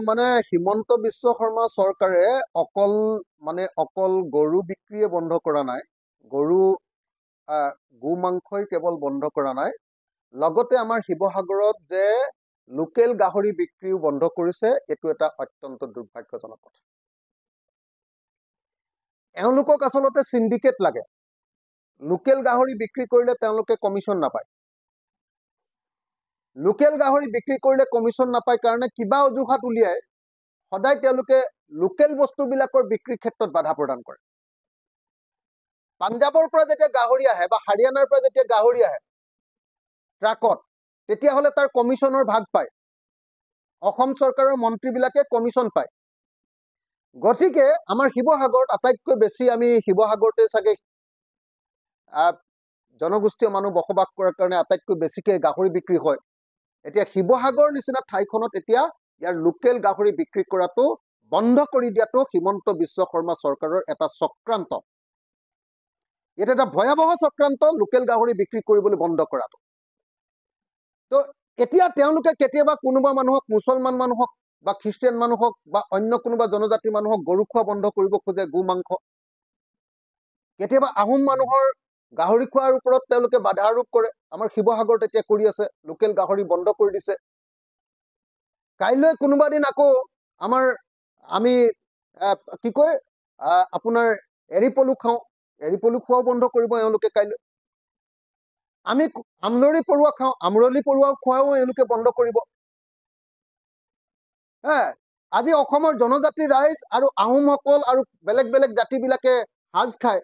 মানে হিমন্ত বিশ্ব শৰ্মা চৰকাৰে অকল গৰু বিক্ৰীয়ে বন্ধ কৰা নাই, গো মাংসই কেৱল বন্ধ কৰা নাই, লগতে আমাৰ শিৱসাগৰত যে লোকেল গাহৰি বিক্ৰীও বন্ধ কৰিছে। এইটো এটা অত্যন্ত দুৰ্ভাগ্যজনক কথা। এওঁলোকক আচলতে সিন্ডিকেট লাগে। লোকেল গাহৰি বিক্ৰী কৰিলে তেওঁলোকে কমিশ্যন নাপায়। লোকেল গাহৰি বিক্ৰী কৰিলে কমিশ্যন নাপায় কাৰণে কিবা অজুহাত উলিয়াই সদায় তেওঁলোকে লোকেল বস্তুবিলাকৰ বিক্ৰীৰ ক্ষেত্ৰত বাধা প্ৰদান কৰে। পাঞ্জাবৰ পৰা যেতিয়া গাহৰি আহে বা হাৰিয়ানাৰ পৰা যেতিয়া গাহৰি আহে ট্ৰাকত, তেতিয়াহ'লে তাৰ কমিশ্যনৰ ভাগ পায়। অসম চৰকাৰৰ মন্ত্ৰীবিলাকে কমিশ্যন পায়। গতিকে আমাৰ শিৱসাগৰত আটাইতকৈ বেছি, আমি শিৱসাগৰতে চাগে জনগোষ্ঠীয় মানুহ বসবাস কৰাৰ কাৰণে আটাইতকৈ বেছিকৈ গাহৰি বিক্ৰী হয়। এতিয়া শিৱসাগৰ নিচিনা ঠাইখনত এতিয়া ইয়াৰ লোকেল গাহৰি বিক্ৰী কৰাটো বন্ধ কৰি দিয়াটো হিমন্ত বিশ্ব শৰ্মা চৰকাৰৰ এটা চক্ৰান্ত। এটা এটা ভয়াৱহ চক্ৰান্ত, লোকেল গাহৰি বিক্ৰী কৰিবলৈ বন্ধ কৰাটো। তো এতিয়া তেওঁলোকে কেতিয়াবা কোনোবা মানুহক, মুছলমান মানুহক বা খ্ৰীষ্টিয়ান মানুহক বা অন্য কোনোবা জনজাতি মানুহক গৰু খোৱা বন্ধ কৰিব খোজে, গো মাংস। কেতিয়াবা আহোম মানুহৰ গাহৰি খোৱাৰ ওপৰত তেওঁলোকে বাধা আৰোপ কৰে। আমাৰ শিৱসাগৰত এতিয়া কৰি আছে, লোকেল গাহৰি বন্ধ কৰি দিছে। কাইলৈ কোনোবা দিন আকৌ আমি কি কয় আপোনাৰ এৰী পলু খাওঁ, এৰী পলু খোৱাও বন্ধ কৰিব এওঁলোকে কাইলৈ। আমি আমলৰি পৰুৱা খাওঁ, আমৰলি পৰুৱা খোৱাও এওঁলোকে বন্ধ কৰিব। আজি অসমৰ জনজাতি ৰাইজ আৰু আহোমসকল আৰু বেলেগ বেলেগ জাতিবিলাকে সাজ খায়,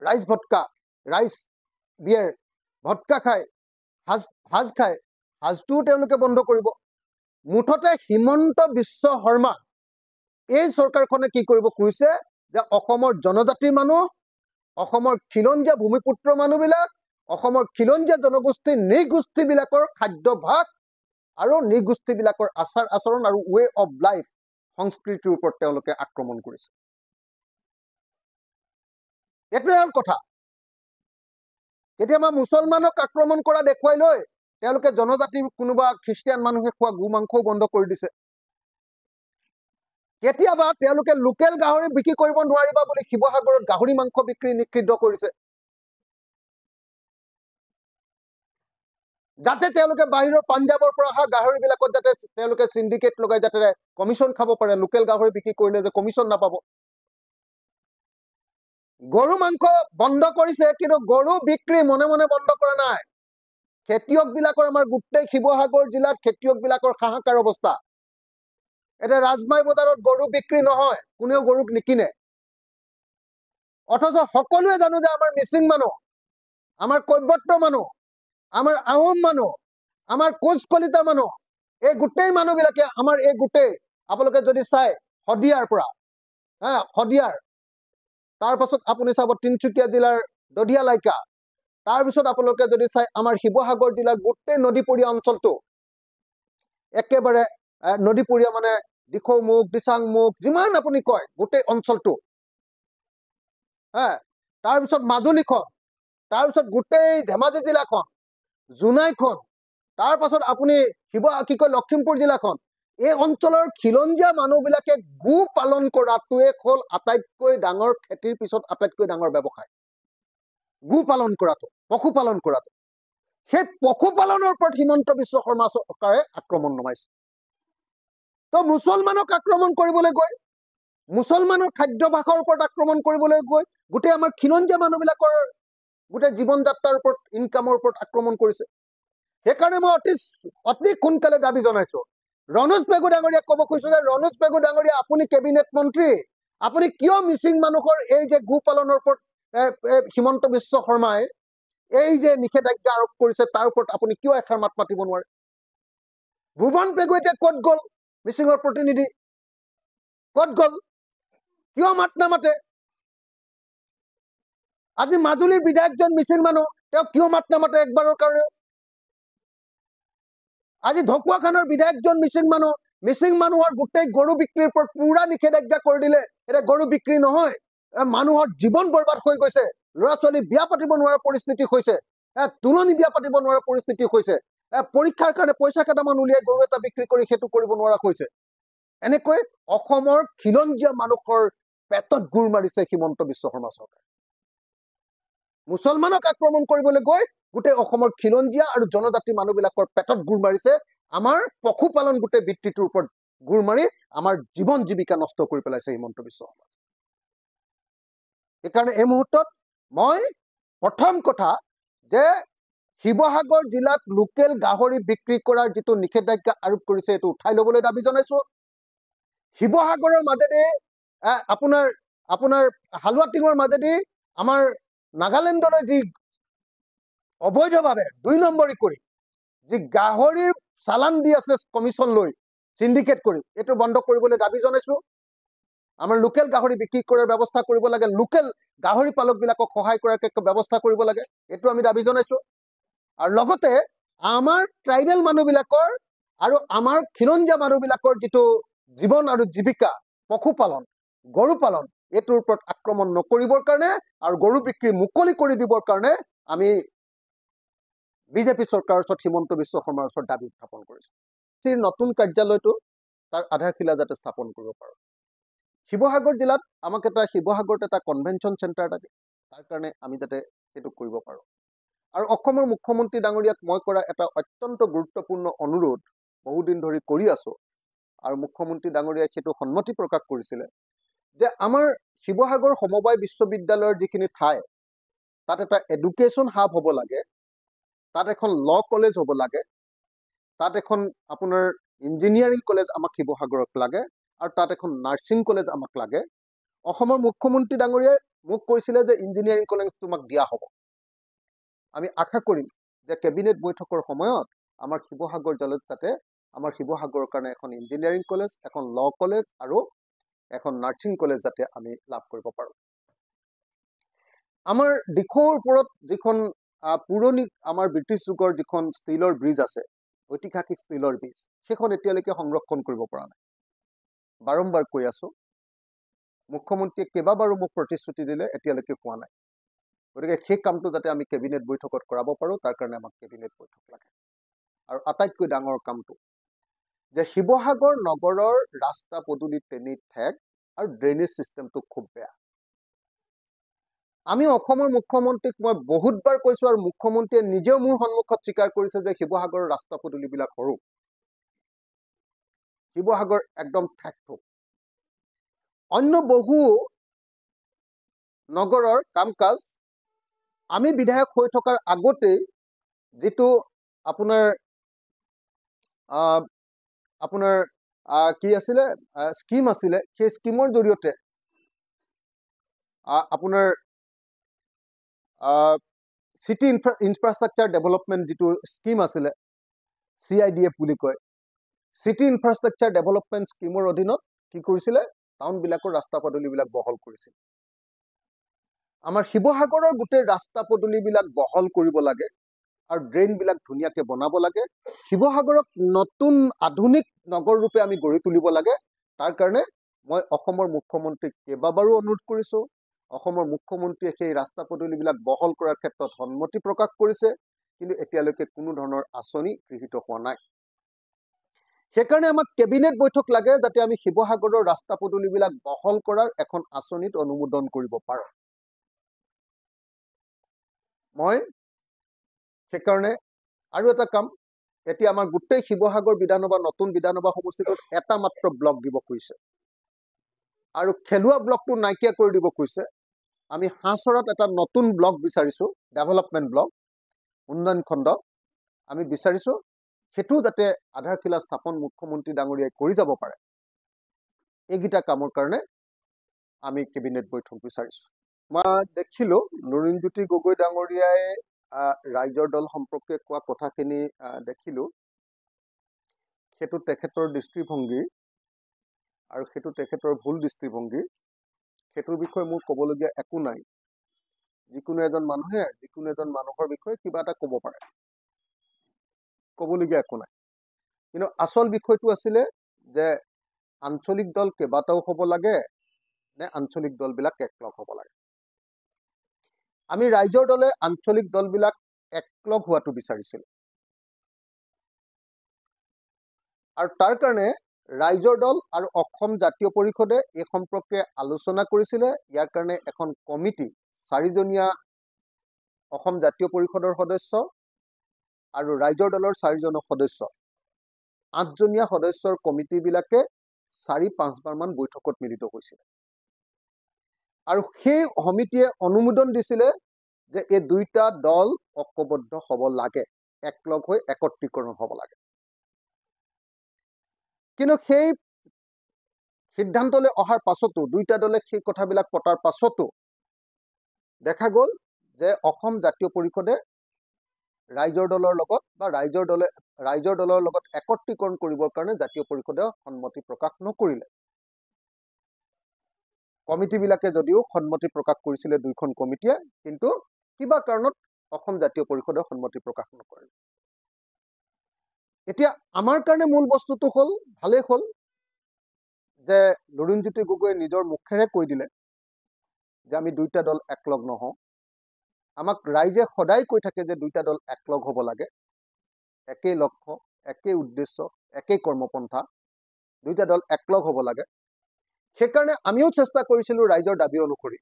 ৰাইজ ভটকা, ৰাইজ বিয়েৰ, ভটকা খায়, সাজ খায়, সাজটোও তেওঁলোকে বন্ধ কৰিব। মুঠতে হিমন্ত বিশ্ব শৰ্মা এই চৰকাৰখনে কি কৰিব খুজিছে যে অসমৰ জনজাতি মানুহ, অসমৰ খিলঞ্জীয়া ভূমিপুত্ৰ মানুহবিলাক, অসমৰ খিলঞ্জীয়া জনগোষ্ঠী নৃগোষ্ঠীবিলাকৰ খাদ্যভাস আৰু নৃগোষ্ঠীবিলাকৰ আচাৰ আচৰণ আৰু ৱে অফ লাইফ, সংস্কৃতিৰ ওপৰত তেওঁলোকে আক্ৰমণ কৰিছে। এইটোৱে হ'ল কথা। কেতিয়াবা মুছলমানক আক্ৰমণ কৰা দেখুৱাই লৈ তেওঁলোকে জনজাতি কোনোবা খ্ৰীষ্টিয়ান মানুহে খোৱা গো মাংসও বন্ধ কৰি দিছে। কেতিয়াবা তেওঁলোকে লোকেল গাহৰি বিক্ৰী কৰিব নোৱাৰিবা বুলি শিৱসাগৰত গাহৰি মাংস বিক্ৰী নিষিদ্ধ কৰিছে, যাতে তেওঁলোকে বাহিৰৰ পাঞ্জাবৰ পৰা অহা গাহৰিবিলাকত যাতে তেওঁলোকে সিন্ডিকেট লগাই যাতে কমিশ্যন খাব পাৰে। লোকেল গাহৰি বিক্ৰী কৰিলে যে কমিশ্যন নাপাব। গৰু মাংস বন্ধ কৰিছে, কিন্তু গৰু বিক্ৰী মনে মনে বন্ধ কৰা নাই। খেতিয়কবিলাকৰ, আমাৰ গোটেই শিৱসাগৰ জিলাত খেতিয়কবিলাকৰ হাহাকাৰ অৱস্থা। এতিয়া ৰাজমাই বজাৰত গৰু বিক্ৰী নহয়, কোনেও গৰুক নিকিনে। অথচ সকলোৱে জানো যে আমাৰ মিচিং মানুহ, আমাৰ কৈবৰ্ত মানুহ, আমাৰ আহোম মানুহ, আমাৰ কোচ কলিতা মানুহ, এই গোটেই মানুহবিলাকে আমাৰ এই গোটেই, আপোনালোকে যদি চাই শদিয়াৰ পৰা, শদিয়াৰ, তাৰপাছত আপুনি চাব তিনিচুকীয়া জিলাৰ দধিয়ালাইকা, তাৰপিছত আপোনালোকে যদি চাই আমাৰ শিৱসাগৰ জিলাৰ গোটেই নদীপৰীয়া অঞ্চলটো, একেবাৰে নদীপৰীয়া মানে দিখৌমুখ, দিচাংমুখ, যিমান আপুনি কয় গোটেই অঞ্চলটো, তাৰপিছত মাজুলীখন, তাৰপিছত গোটেই ধেমাজি জিলাখন, জোনাইখন, তাৰপাছত আপুনি লখিমপুৰ জিলাখন, এই অঞ্চলৰ খিলঞ্জীয়া মানুহবিলাকে গো পালন কৰাটোৱে হ'ল আটাইতকৈ ডাঙৰ খেতিৰ পিছত আটাইতকৈ ডাঙৰ ব্যৱসায়। গো পালন কৰাটো, পশুপালন কৰাটো, সেই পশুপালনৰ ওপৰত হিমন্ত বিশ্ব শৰ্মা চৰকাৰে আক্ৰমণ নমাইছে। তো মুছলমানক আক্ৰমণ কৰিবলৈ গৈ, মুছলমানৰ খাদ্যভাসৰ ওপৰত আক্ৰমণ কৰিবলৈ গৈ গোটেই আমাৰ খিলঞ্জীয়া মানুহবিলাকৰ গোটেই জীৱন যাত্ৰাৰ ওপৰত, ইনকামৰ ওপৰত আক্ৰমণ কৰিছে। সেইকাৰণে মই অতি সোনকালে দাবী জনাইছো, ৰণোজ পেগু ডাঙৰীয়াক ক'ব খুজিছো যে ৰণোজ পেগু ডাঙৰীয়া, আপুনি কেবিনেট মন্ত্ৰী, আপুনি কিয় মিচিং মানুহৰ এই যে গো পালনৰ ওপৰত হিমন্ত বিশ্ব শৰ্মাই এই যে নিষেধাজ্ঞা আৰোপ কৰিছে তাৰ ওপৰত আপুনি কিয় এষাৰ মাত মাতিব নোৱাৰে? ভুৱন পেগু এতিয়া ক'ত গ'ল? মিচিঙৰ প্ৰতিনিধি ক'ত গ'ল? কিয় মাত নামাতে? আজি মাজুলীৰ বিধায়কজন মিচিং মানুহ, তেওঁ কিয় মাত নামাতে একবাৰৰ কাৰণে? আজি ঢকুৱাখানৰ বিধায়কজন মিচিং মানুহ, মিচিং মানুহৰ গোটেই গৰু বিক্ৰীৰ ওপৰত পুৰা নিষেধাজ্ঞা কৰি দিলে। এতিয়া গৰু বিক্ৰী নহয়, মানুহৰ জীৱন বৰবাদ হৈ গৈছে, ল'ৰা ছোৱালী বিয়া পাতিব নোৱাৰা পৰিস্থিতি হৈছে, তুলনি বিয়া পাতিব নোৱাৰা পৰিস্থিতি হৈছে। পৰীক্ষাৰ কাৰণে পইচা কেইটামান উলিয়াই গৰু এটা বিক্ৰী কৰি সেইটো কৰিব নোৱাৰা হৈছে। এনেকৈ অসমৰ খিলঞ্জীয়া মানুহৰ পেটত গুৰ মাৰিছে হিমন্ত বিশ্ব শৰ্মা চৰকাৰে। মুছলমানক আক্ৰমণ কৰিবলৈ গৈ গোটেই অসমৰ খিলঞ্জীয়া আৰু জনজাতি মানুহবিলাকৰ পেটত গুৰ মাৰিছে। আমাৰ পশুপালন গোটেই বৃত্তিটোৰ ওপৰত গুৰ মাৰি আমাৰ জীৱন জীৱিকা নষ্ট কৰি পেলাইছে হিমন্ত বিশ্ব শৰ্মা। সেইকাৰণে এই মুহূৰ্তত মই প্ৰথম কথা যে শিৱসাগৰ জিলাত লোকেল গাহৰি বিক্ৰী কৰাৰ যিটো নিষেধাজ্ঞা আৰোপ কৰিছে এইটো উঠাই ল'বলৈ দাবী জনাইছো। শিৱসাগৰৰ মাজেদি আপোনাৰ হালুৱাটিঙৰ মাজেদি আমাৰ নাগালেণ্ডলৈ যি অবৈধভাৱে ২ নম্বৰী কৰি যি গাহৰিৰ চালান দি আছে কমিশ্যন লৈ সিন্ডিকেট কৰি, এইটো বন্ধ কৰিবলৈ দাবী জনাইছো। আমাৰ লোকেল গাহৰি বিক্ৰী কৰাৰ ব্যৱস্থা কৰিব লাগে, লোকেল গাহৰি পালকবিলাকক সহায় কৰাৰ ব্যৱস্থা কৰিব লাগে, এইটো আমি দাবী জনাইছো। আৰু লগতে আমাৰ ট্ৰাইবেল মানুহবিলাকৰ আৰু আমাৰ খিলঞ্জীয়া মানুহবিলাকৰ যিটো জীৱন আৰু জীৱিকা পশুপালন গৰু পালন এইটোৰ ওপৰত আক্ৰমণ নকৰিবৰ কাৰণে আৰু গৰু বিক্ৰী মুকলি কৰি দিবৰ কাৰণে আমি বিজেপি চৰকাৰৰ ওচৰত হিমন্ত বিশ্ব শৰ্মাৰ ওচৰত দাবী উত্থাপন কৰিছো। নতুন কাৰ্যালয়টো তাৰ আধাৰশিলা যাতে স্থাপন কৰিব পাৰোঁ। শিৱসাগৰ জিলাত আমাক শিৱসাগৰত এটা কনভেনশ্যন চেণ্টাৰ থাকে, তাৰ কাৰণে আমি যাতে সেইটো কৰিব পাৰোঁ। আৰু অসমৰ মুখ্যমন্ত্ৰী ডাঙৰীয়াক মই কৰা এটা অত্যন্ত গুৰুত্বপূৰ্ণ অনুৰোধ বহুদিন ধৰি কৰি আছো আৰু মুখ্যমন্ত্ৰী ডাঙৰীয়াই সেইটো সন্মতি প্ৰকাশ কৰিছিলে যে আমাৰ শিৱসাগৰ সমবায় বিশ্ববিদ্যালয়ৰ যিখিনি ঠাই তাত এটা এডুকেশ্যন হাব হ'ব লাগে, তাত এখন ল কলেজ হ'ব লাগে, তাত এখন আপোনাৰ ইঞ্জিনিয়াৰিং কলেজ আমাক শিৱসাগৰত লাগে আৰু তাত এখন নাৰ্ছিং কলেজ আমাক লাগে। অসমৰ মুখ্যমন্ত্ৰী ডাঙৰীয়াই মোক কৈছিলে যে ইঞ্জিনিয়াৰিং কলেজ তোমাক দিয়া হ'ব। আমি আশা কৰিম যে কেবিনেট বৈঠকৰ সময়ত আমাৰ শিৱসাগৰ জিলাত যাতে আমাৰ শিৱসাগৰৰ কাৰণে এখন ইঞ্জিনিয়াৰিং কলেজ, এখন ল কলেজ আৰু এখন নাৰ্ছিং কলেজ যাতে আমি লাভ কৰিব পাৰোঁ। আমাৰ দিশৰ ওপৰত যিখন পুৰণি আমাৰ ব্ৰিটিছ যুগৰ যিখন ষ্টীলৰ ব্ৰিজ আছে, ঐতিহাসিক ষ্টীলৰ ব্ৰিজ, সেইখন এতিয়ালৈকে সংৰক্ষণ কৰিব পৰা নাই। বাৰম্বাৰ কৈ আছো, মুখ্যমন্ত্ৰীয়ে কেইবাবাৰো মোক প্ৰতিশ্ৰুতি দিলে, এতিয়ালৈকে হোৱা নাই। গতিকে সেই কামটো যাতে আমি কেবিনেট বৈঠকত কৰাব পাৰোঁ তাৰ কাৰণে আমাক কেবিনেট বৈঠক লাগে। আৰু আটাইতকৈ ডাঙৰ কামটো যে শিৱসাগৰ নগৰৰ ৰাস্তা পদূলি তেনি ঠেক আৰু ড্ৰেইনেজ চিষ্টেমটো খুব বেয়া। আমি অসমৰ মুখ্যমন্ত্ৰীক মই বহুতবাৰ কৈছো আৰু মুখ্যমন্ত্ৰীয়ে নিজেও মোৰ সন্মুখত স্বীকাৰ কৰিছে যে শিৱসাগৰৰ ৰাস্তা পদূলিবিলাক সৰু, শিৱসাগৰ একদম ঠেকঠোক। অন্য বহু নগৰৰ কাম কাজ আমি বিধায়ক হৈ থকাৰ আগতেই যিটো আপোনাৰ কি আছিলে স্কিম আছিলে, সেই স্কিমৰ জৰিয়তে আপোনাৰ চিটি ইনফ্ৰাষ্ট্ৰাকচাৰ ডেভেলপমেণ্ট যিটো স্কিম আছিলে, CIDF বুলি কয়, চিটি ইনফ্ৰাষ্ট্ৰাকচাৰ ডেভেলপমেণ্ট স্কিমৰ অধীনত কি কৰিছিলে, টাউনবিলাকৰ ৰাস্তা পদূলিবিলাক বহল কৰিছিল। আমাৰ শিৱসাগৰৰ গোটেই ৰাস্তা পদূলিবিলাক বহল কৰিব লাগে আৰু ড্ৰেইনবিলাক ধুনীয়াকৈ বনাব লাগে। শিৱসাগৰক নতুন আধুনিক নগৰ ৰূপে আমি গঢ়ি তুলিব লাগে। তাৰ কাৰণে মই অসমৰ মুখ্যমন্ত্ৰীক কেইবাবাৰো অনুৰোধ কৰিছো। অসমৰ মুখ্যমন্ত্ৰীয়ে সেই ৰাস্তা পদূলিবিলাক বহল কৰাৰ ক্ষেত্ৰত সন্মতি প্ৰকাশ কৰিছে, কিন্তু এতিয়ালৈকে কোনো ধৰণৰ আঁচনি গৃহীত হোৱা নাই। সেইকাৰণে আমাক কেবিনেট বৈঠক লাগে যাতে আমি শিৱসাগৰৰ ৰাস্তা পদূলিবিলাক বহল কৰাৰ এখন আঁচনিত অনুমোদন কৰিব পাৰোঁ। মই সেইকাৰণে আৰু এটা কাম, এতিয়া আমাৰ গোটেই শিৱসাগৰ বিধানসভা নতুন বিধানসভা সমষ্টিটোত এটা মাত্ৰ ব্লক দিব খুজিছে আৰু খেলুৱা ব্লকটো নাইকিয়া কৰি দিব খুজিছে। আমি হাঁহচৰাত এটা নতুন ব্লক বিচাৰিছো, ডেভেলপমেণ্ট ব্লক, উন্নয়ন খণ্ড আমি বিচাৰিছো। সেইটো যাতে আধাৰশিলা স্থাপন মুখ্যমন্ত্ৰী ডাঙৰীয়াই কৰি যাব পাৰে, এইকেইটা কামৰ কাৰণে আমি কেবিনেট বৈঠক বিচাৰিছো। মই দেখিলো লুৰিণজ্যোতি গগৈ ডাঙৰীয়াই ৰাইজৰ দল সম্পৰ্কে কোৱা কথাখিনি দেখিলো, সেইটো তেখেতৰ দৃষ্টিভংগী আৰু সেইটো তেখেতৰ ভুল দৃষ্টিভংগী। সেইটোৰ বিষয়ে মোৰ ক'বলগীয়া একো নাই। যিকোনো এজন মানুহে যিকোনো এজন মানুহৰ বিষয়ে কিবা এটা ক'ব পাৰে, ক'বলগীয়া একো নাই। কিন্তু আচল বিষয়টো আছিলে যে আঞ্চলিক দল কেইবাটাও হ'ব লাগে নে আঞ্চলিক দলবিলাক একলগ হ'ব লাগে। আমি ৰাইজৰ দলে আঞ্চলিক দলবিলাক একলগ হোৱাটো বিচাৰিছিল। আৰু তাৰ কাৰণে ৰাইজৰ দল আৰু অসম জাতীয় পৰিষদে এই সম্পৰ্কে আলোচনা কৰিছিলে। ইয়াৰ কাৰণে এখন কমিটি 4জনীয়া অসম জাতীয় পৰিষদৰ সদস্য আৰু ৰাইজৰ দলৰ 4জন সদস্য 8জনীয়া সদস্যৰ কমিটিবিলাকে 4-5 বাৰমান বৈঠকত মিলিত হৈছিল। আৰু সেই সমিতিয়ে অনুমোদন দিছিলে যে এই দুইটা দল ঐক্যবদ্ধ হ'ব লাগে, একলগ হৈ একত্ৰীকৰণ হ'ব লাগে। কিন্তু সেই সিদ্ধান্তলৈ অহাৰ পাছতো, দুইটা দলে সেই কথাবিলাক পতাৰ পাছতো দেখা গ'ল যে অসম জাতীয় পৰিষদে ৰাইজৰ দলৰ লগত বা ৰাইজৰ দলৰ লগত একত্ৰীকৰণ কৰিবৰ কাৰণে জাতীয় পৰিষদে সন্মতি প্ৰকাশ নকৰিলে। কমিটিবিলাকে যদিও সন্মতি প্ৰকাশ কৰিছিলে দুইখন কমিটিয়ে, কিন্তু কিবা কাৰণত অসম জাতীয় পৰিষদে সন্মতি প্ৰকাশ নকৰিলে। এতিয়া আমাৰ কাৰণে মূল বস্তুটো হ'ল, ভালেই হ'ল যে লুৰিণজ্যোতি গগৈয়ে নিজৰ মুখেৰে কৈ দিলে যে আমি দুইটা দল একলগ নহওঁ। আমাক ৰাইজে সদায় কৈ থাকে যে দুইটা দল একলগ হ'ব লাগে, একেই লক্ষ্য, একেই উদ্দেশ্য, একেই কৰ্মপন্থা, দুইটা দল একলগ হ'ব লাগে। সেইকাৰণে আমিও চেষ্টা কৰিছিলোঁ ৰাইজৰ দাবী অনুসৰি।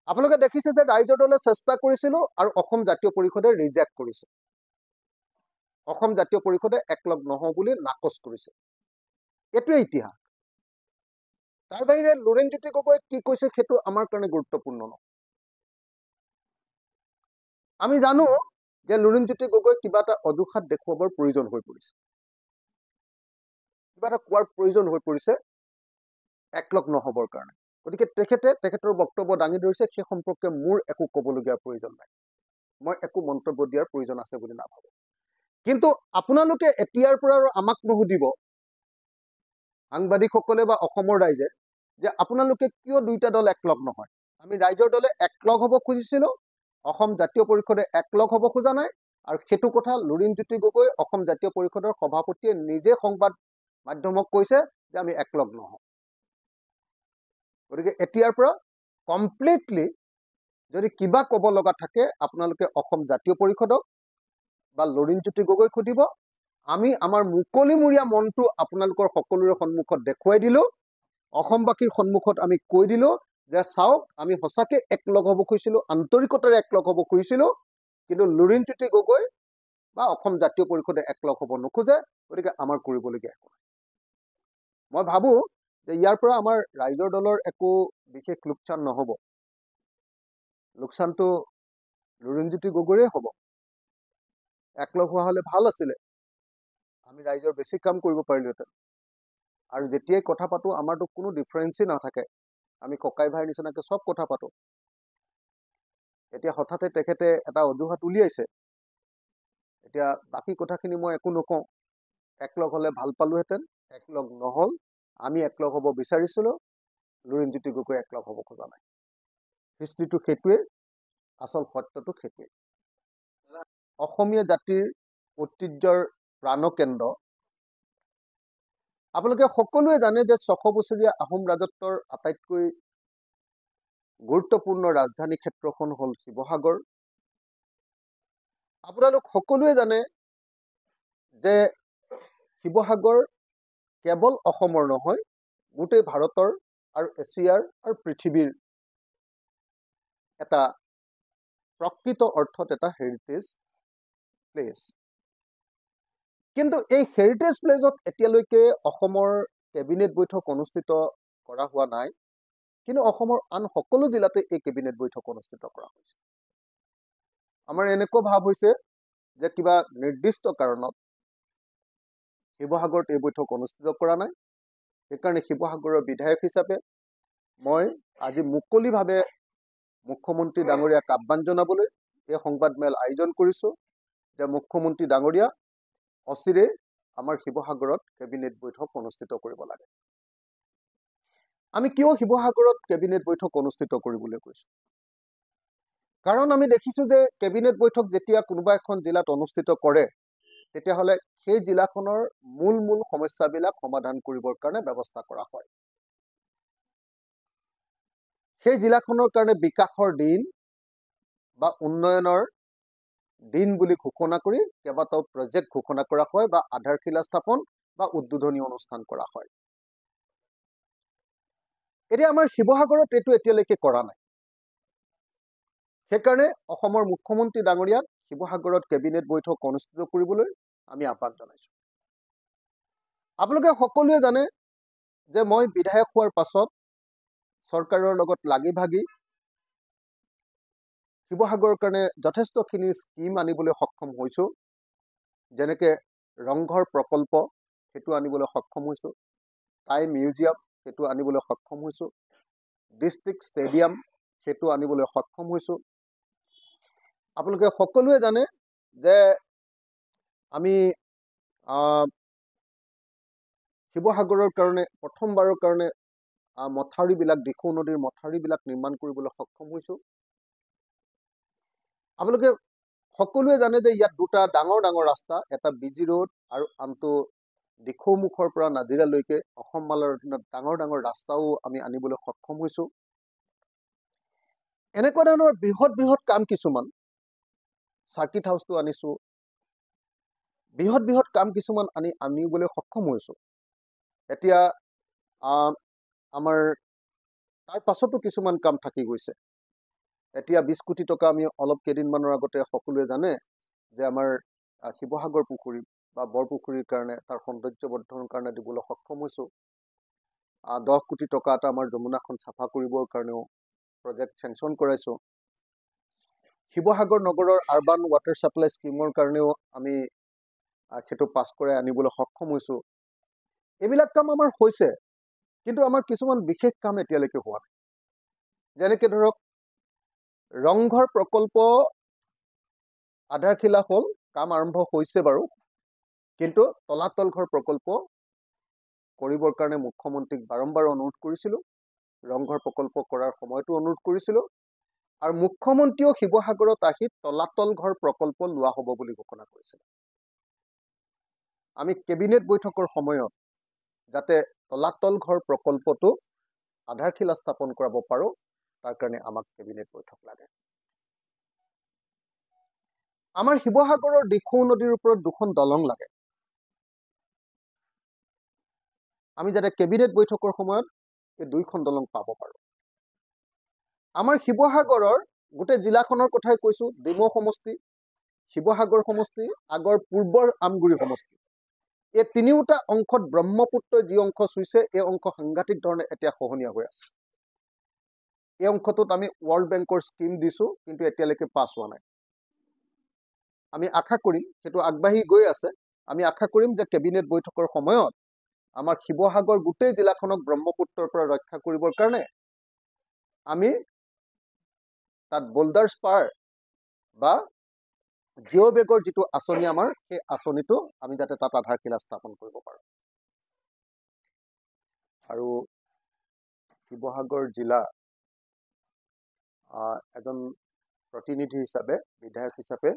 আপোনালোকে দেখিছে যে ৰাইজৰ দলে চেষ্টা কৰিছিলোঁ আৰু অসম জাতীয় পৰিষদে ৰিজেক্ট কৰিছে। অসম জাতীয় পৰিষদে একলগ নহওঁ বুলি নাকচ কৰিছে। এইটোৱে ইতিহাস। তাৰ বাহিৰে লুৰিণজ্যোতি গগৈয়ে কি কৈছে সেইটো আমাৰ কাৰণে গুৰুত্বপূৰ্ণ নহয়। আমি জানো যে লুৰিণজ্যোতি গগৈ কিবা এটা অজুহাত দেখুৱাবৰ প্ৰয়োজন হৈ পৰিছে, কিবা এটা কোৱাৰ প্ৰয়োজন হৈ পৰিছে একলগ নহবৰ কাৰণে। গতিকে তেখেতৰ বক্তব্য দাঙি ধৰিছে, সেই সম্পৰ্কে মোৰ একো ক'বলগীয়াৰ প্ৰয়োজন নাই, মই একো মন্তব্য দিয়াৰ প্ৰয়োজন আছে বুলি নাভাবোঁ। কিন্তু আপোনালোকে এতিয়াৰ পৰা আৰু আমাক নুসুধিব, সাংবাদিকসকলে বা অসমৰ ৰাইজে, যে আপোনালোকে কিয় দুইটা দল একলগ নহয়। আমি ৰাইজৰ দলে একলগ হ'ব খুজিছিলোঁ, অসম জাতীয় পৰিষদে একলগ হ'ব খোজা নাই। আৰু সেইটো কথা লুৰিণজ্যোতি গগৈ অসম জাতীয় পৰিষদৰ সভাপতিয়ে নিজে সংবাদ মাধ্যমক কৈছে যে আমি একলগ নহওঁ। গতিকে এতিয়াৰ পৰা কমপ্লিটলি যদি কিবা ক'ব লগা থাকে আপোনালোকে অসম জাতীয় পৰিষদক বা লুৰিণজ্যোতি গগৈক সুধিব। আমি আমাৰ মুকলিমূৰীয়া মনটো আপোনালোকৰ সকলোৰে সন্মুখত দেখুৱাই দিলোঁ, অসমবাসীৰ সন্মুখত আমি কৈ দিলোঁ যে চাওক, আমি সঁচাকৈ একলগ হ'ব খুজিছিলোঁ, আন্তৰিকতাৰে একলগ হ'ব খুজিছিলোঁ, কিন্তু লুৰিণজ্যোতি গগৈ বা অসম জাতীয় পৰিষদে একলগ হ'ব নোখোজে। গতিকে আমাৰ কৰিবলগীয়া একো নাই। মই ভাবোঁ যে ইয়াৰ পৰা আমাৰ ৰাইজৰ দলৰ একো বিশেষ লোকচান নহ'ব, লোকচানটো লুৰিণজ্যোতি গগৈৰে হ'ব। একলগ হোৱা হ'লে ভাল আছিলে, আমি ৰাইজৰ বেছি কাম কৰিব পাৰিলোহেঁতেন। আৰু যেতিয়াই কথা পাতোঁ আমাৰতো কোনো ডিফাৰেঞ্চেই নাথাকে, আমি ককাই ভাইৰ নিচিনাকৈ চব কথা পাতোঁ। এতিয়া হঠাতে তেখেতে এটা অজুহাত উলিয়াইছে, এতিয়া বাকী কথাখিনি মই একো নকওঁ। একলগ হ'লে ভাল পালোহেঁতেন, একলগ নহ'ল। আমি একলগ হ'ব বিচাৰিছিলোঁ, লুৰিণজ্যোতি গগৈ একলগ হ'ব খোজা নাই। হিষ্ট্ৰীটো সেইটোৱে, আচল সত্যটো সেইটোৱে। অসমীয়া জাতিৰ ঐতিহ্যৰ প্ৰাণকেন্দ্ৰ। আপোনালোকে সকলোৱে জানে যে 600 বছৰীয়া আহোম ৰাজত্বৰ আটাইতকৈ গুৰুত্বপূৰ্ণ ৰাজধানী ক্ষেত্ৰখন হ'ল শিৱসাগৰ। আপোনালোক সকলোৱে জানে যে শিৱসাগৰ কেৱল অসমৰ নহয়, গোটেই ভাৰতৰ আৰু এছিয়াৰ আৰু পৃথিৱীৰ এটা প্ৰকৃত অৰ্থত এটা হেৰিটেজ প্লেচ। কিন্তু এই হেৰিটেজ প্লেচত এতিয়ালৈকে অসমৰ কেবিনেট বৈঠক অনুষ্ঠিত কৰা হোৱা নাই, কিন্তু অসমৰ আন সকলো জিলাতে এই কেবিনেট বৈঠক অনুষ্ঠিত কৰা হৈছে। আমাৰ এনেকুৱা ভাৱ হৈছে যে কিবা নিৰ্দিষ্ট কাৰণত শিৱসাগৰত এই বৈঠক অনুষ্ঠিত কৰা নাই। সেইকাৰণে শিৱসাগৰৰ বিধায়ক হিচাপে মই আজি মুকলিভাৱে মুখ্যমন্ত্ৰী ডাঙৰীয়াক আহ্বান জনাবলৈ এই সংবাদমেল আয়োজন কৰিছোঁ যে মুখ্যমন্ত্ৰী ডাঙৰীয়া, অচিৰে আমাৰ শিৱসাগৰত কেবিনেট বৈঠক অনুষ্ঠিত কৰিব লাগে। আমি কিয় শিৱসাগৰত কেবিনেট বৈঠক অনুষ্ঠিত কৰিবলৈ কৈছোঁ? কাৰণ আমি দেখিছোঁ যে কেবিনেট বৈঠক যেতিয়া কোনোবা এখন জিলাত অনুষ্ঠিত কৰে, তেতিয়াহ'লে সেই জিলাখনৰ মূল সমস্যাবিলাক সমাধান কৰিবৰ কাৰণে ব্যৱস্থা কৰা হয়। সেই জিলাখনৰ কাৰণে বিকাশৰ দিন বা উন্নয়নৰ দিন বুলি ঘোষণা কৰি কেইবাটাও প্ৰজেক্ট ঘোষণা কৰা হয় বা আধাৰশিলা স্থাপন বা উদ্বোধনী অনুষ্ঠান কৰা হয়। এতিয়া আমাৰ শিৱসাগৰত এইটো এতিয়ালৈকে কৰা নাই। সেইকাৰণে অসমৰ মুখ্যমন্ত্ৰী ডাঙৰীয়াক শিৱসাগৰত কেবিনেট বৈঠক অনুষ্ঠিত কৰিবলৈ আমি আহ্বান জনাইছো। আপোনালোকে সকলোৱে জানে যে মই বিধায়ক হোৱাৰ পাছত চৰকাৰৰ লগত লাগি ভাগি শিৱসাগৰৰ কাৰণে যথেষ্টখিনি স্কিম আনিবলৈ সক্ষম হৈছো। যেনেকৈ ৰংঘৰ প্ৰকল্প সেইটো আনিবলৈ সক্ষম হৈছো, টাই মিউজিয়াম সেইটো আনিবলৈ সক্ষম হৈছো, ডিষ্ট্ৰিক্ট ষ্টেডিয়াম সেইটো আনিবলৈ সক্ষম হৈছো। আপোনালোকে সকলোৱে জানে যে আমি শিৱসাগৰৰ কাৰণে প্ৰথমবাৰৰ কাৰণে মথাউৰিবিলাক, দিখৌ নদীৰ মথাউৰিবিলাক নিৰ্মাণ কৰিবলৈ সক্ষম হৈছো। আপোনালোকে সকলোৱে জানে যে ইয়াত দুটা ডাঙৰ ডাঙৰ ৰাস্তা, এটা বিজি ৰোড আৰু আনটো দিখৌমুখৰ পৰা নাজিৰালৈকে অসম মালাৰ অধীনত ডাঙৰ ডাঙৰ ৰাস্তাও আমি আনিবলৈ সক্ষম হৈছো। এনেকুৱা ধৰণৰ বৃহৎ বৃহৎ কাম কিছুমান, চাৰ্কিট হাউচটো আনিছো, বৃহৎ বৃহৎ কাম কিছুমান আনিবলৈ সক্ষম হৈছো। এতিয়া আমাৰ তাৰ পাছতো কিছুমান কাম থাকি গৈছে। এতিয়া 20 কোটি টকা আমি অলপ কেইদিনমানৰ আগতে সকলোৱে জানে যে আমাৰ শিৱসাগৰ পুখুৰী বা বৰপুখুৰীৰ কাৰণে তাৰ সৌন্দৰ্য বৰ্ধনৰ কাৰণে দিবলৈ সক্ষম হৈছো। 10 কোটি টকা এটা আমাৰ যমুনাখন চাফা কৰিবৰ কাৰণেও প্ৰজেক্ট চেংচন কৰাইছো। শিৱসাগৰ নগৰৰ আৰ্বান ৱাটাৰ ছাপ্লাই স্কিমৰ কাৰণেও আমি সেইটো পাছ কৰাই আনিবলৈ সক্ষম হৈছো। এইবিলাক কাম আমাৰ হৈছে, কিন্তু আমাৰ কিছুমান বিশেষ কাম এতিয়ালৈকে হোৱা নাই। যেনেকৈ ধৰক ৰংঘৰ প্ৰকল্প আধাৰশিলা হ'ল, কাম আৰম্ভ হৈছে বাৰু, কিন্তু তলাতল ঘৰ প্ৰকল্প কৰিবৰ কাৰণে মুখ্যমন্ত্ৰীক বাৰম্বাৰ অনুৰোধ কৰিছিলোঁ। ৰংঘৰ প্ৰকল্প কৰাৰ সময়তো অনুৰোধ কৰিছিলোঁ আৰু মুখ্যমন্ত্ৰীও শিৱসাগৰত আহি তলাতল ঘৰ প্ৰকল্প লোৱা হ'ব বুলি ঘোষণা কৰিছিল। আমি কেবিনেট বৈঠকৰ সময়ত যাতে তলাতল ঘৰ প্ৰকল্পটো আধাৰশিলা স্থাপন কৰাব পাৰোঁ, তাৰ কাৰণে আমাক কেবিনেট বৈঠক লাগে। আমাৰ শিৱসাগৰৰ দিখৌ নদীৰ ওপৰত 2খন দলং লাগে। আমি যাতে কেবিনেট বৈঠকৰ সময়ত এই 2খন দলং পাব পাৰোঁ। আমাৰ শিৱসাগৰৰ গোটেই জিলাখনৰ কথাই কৈছো, ডিমৌ সমষ্টি, শিৱসাগৰ সমষ্টি, আগৰ পূৰ্বৰ আমগুৰি সমষ্টি, এই তিনিওটা অংশত ব্ৰহ্মপুত্ৰই যি অংশ চুইছে, এই অংশ সাংঘাতিক ধৰণে এতিয়া খহনীয়া হৈ আছে। এই অংশটোত আমি ৱৰ্ল্ড বেংকৰ স্কিম দিছো, কিন্তু এতিয়ালৈকে পাছ হোৱা নাই। আমি আশা কৰিম, সেইটো আগবাঢ়ি গৈ আছে, আমি আশা কৰিম যে কেবিনেট বৈঠকৰ সময়ত আমাৰ শিৱসাগৰ গোটেই জিলাখনক ব্ৰহ্মপুত্ৰৰ পৰা ৰক্ষা কৰিবৰ কাৰণে আমি তাত বোল্ডাৰ স্পাৰ বা জিঅ' বেগৰ যিটো আঁচনি আমাৰ, সেই আঁচনিটো আমি যাতে তাত আধাৰশিলা স্থাপন কৰিব পাৰোঁ। আৰু শিৱসাগৰ জিলা এজন প্ৰতিনিধি হিচাপে, বিধায়ক হিচাপে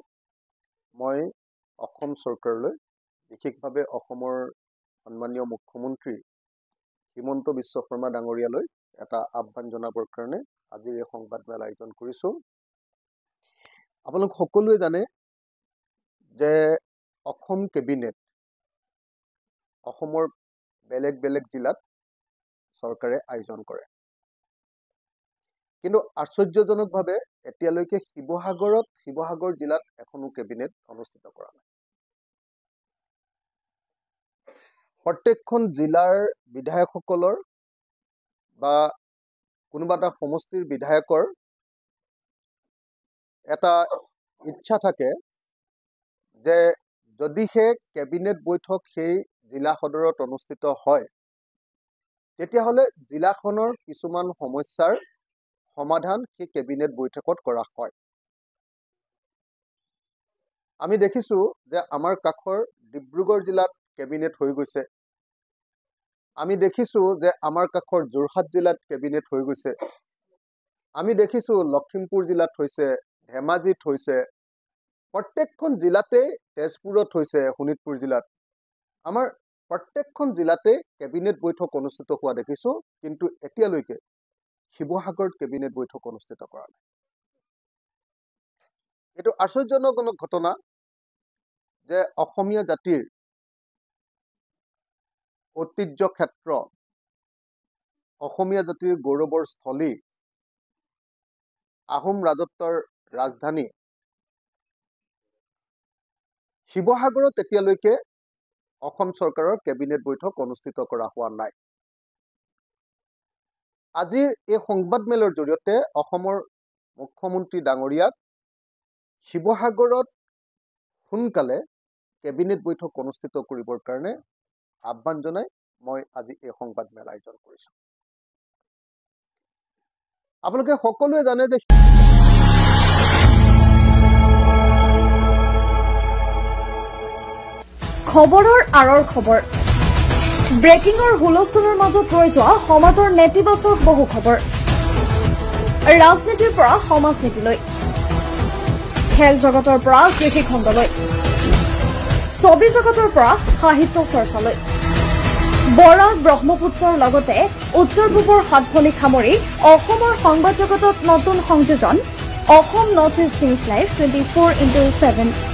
মই অসম চৰকাৰলৈ, বিশেষভাৱে অসমৰ সন্মানীয় মুখ্যমন্ত্ৰী হিমন্ত বিশ্ব শৰ্মা ডাঙৰীয়ালৈ এটা আহ্বান জনাবৰ কাৰণে আজিৰ এই সংবাদমেল আয়োজন কৰিছোঁ। আপোনালোক সকলোৱে জানে যে অসম কেবিনেট অসমৰ বেলেগ বেলেগ জিলাত চৰকাৰে আয়োজন কৰে, কিন্তু আশ্চৰ্যজনকভাৱে এতিয়ালৈকে শিৱসাগৰ জিলাত এখনো কেবিনেট অনুষ্ঠিত কৰা নাই। প্ৰত্যেকখন জিলাৰ বিধায়কসকলৰ বা কোনোবা এটা সমষ্টিৰ বিধায়কৰ এটা ইচ্ছা থাকে যে যদিহে কেবিনেট বৈঠক সেই জিলা সদৰত অনুষ্ঠিত হয়, তেতিয়াহ'লে জিলাখনৰ কিছুমান সমস্যাৰ সমাধান সেই কেবিনেট বৈঠকত কৰা হয়। আমি দেখিছো যে আমাৰ কাষৰ ডিব্ৰুগড় জিলাত কেবিনেট হৈ গৈছে, আমি দেখিছো যে আমাৰ কাষৰ যোৰহাট জিলাত কেবিনেট হৈ গৈছে, আমি দেখিছো লখিমপুৰ জিলাত হৈছে, ধেমাজিত হৈছে, প্ৰত্যেকখন জিলাতে, তেজপুৰত হৈছে, শোণিতপুৰ জিলাত, আমাৰ প্ৰত্যেকখন জিলাতে কেবিনেট বৈঠক অনুষ্ঠিত হোৱা দেখিছো, কিন্তু এতিয়ালৈকে শিৱসাগৰত কেবিনেট বৈঠক অনুষ্ঠিত কৰা নাই। এইটো আশ্চৰ্যজনক ঘটনা যে অসমীয়া জাতিৰ ঐতিহ্য ক্ষেত্ৰ, অসমীয়া জাতিৰ গৌৰৱৰ স্থলী, আহোম ৰাজত্বৰ ৰাজধানী শিৱসাগৰত এতিয়ালৈকে অসম চৰকাৰৰ কেবিনেট বৈঠক অনুষ্ঠিত কৰা হোৱা নাই। আজিৰ এই সংবাদমেলৰ জৰিয়তে অসমৰ মুখ্যমন্ত্ৰী ডাঙৰীয়াক শিৱসাগৰত সোনকালে কেবিনেট বৈঠক অনুষ্ঠিত কৰিবৰ কাৰণে আহ্বান জনাই মই আজি এই সংবাদমেল আয়োজন কৰিছোঁ। আপোনালোকে সকলোৱে জানে যে খবৰৰ আঁৰৰ খবৰ, ব্ৰেকিংৰ হুলস্থুলৰ মাজত ৰৈ যোৱা সমাজৰ নেতিবাচক বহু খবৰ, ৰাজনীতিৰ পৰা সমাজনীতিলৈ, খেল জগতৰ পৰা কৃষি খণ্ডলৈ, ছবি জগতৰ পৰা সাহিত্য চৰ্চালৈ, বৰাক ব্ৰহ্মপুত্ৰৰ লগতে উত্তৰ পূবৰ সাতভনীক সামৰি অসমৰ সংবাদ জগতত নতুন সংযোজন Assam north east news live 24/7।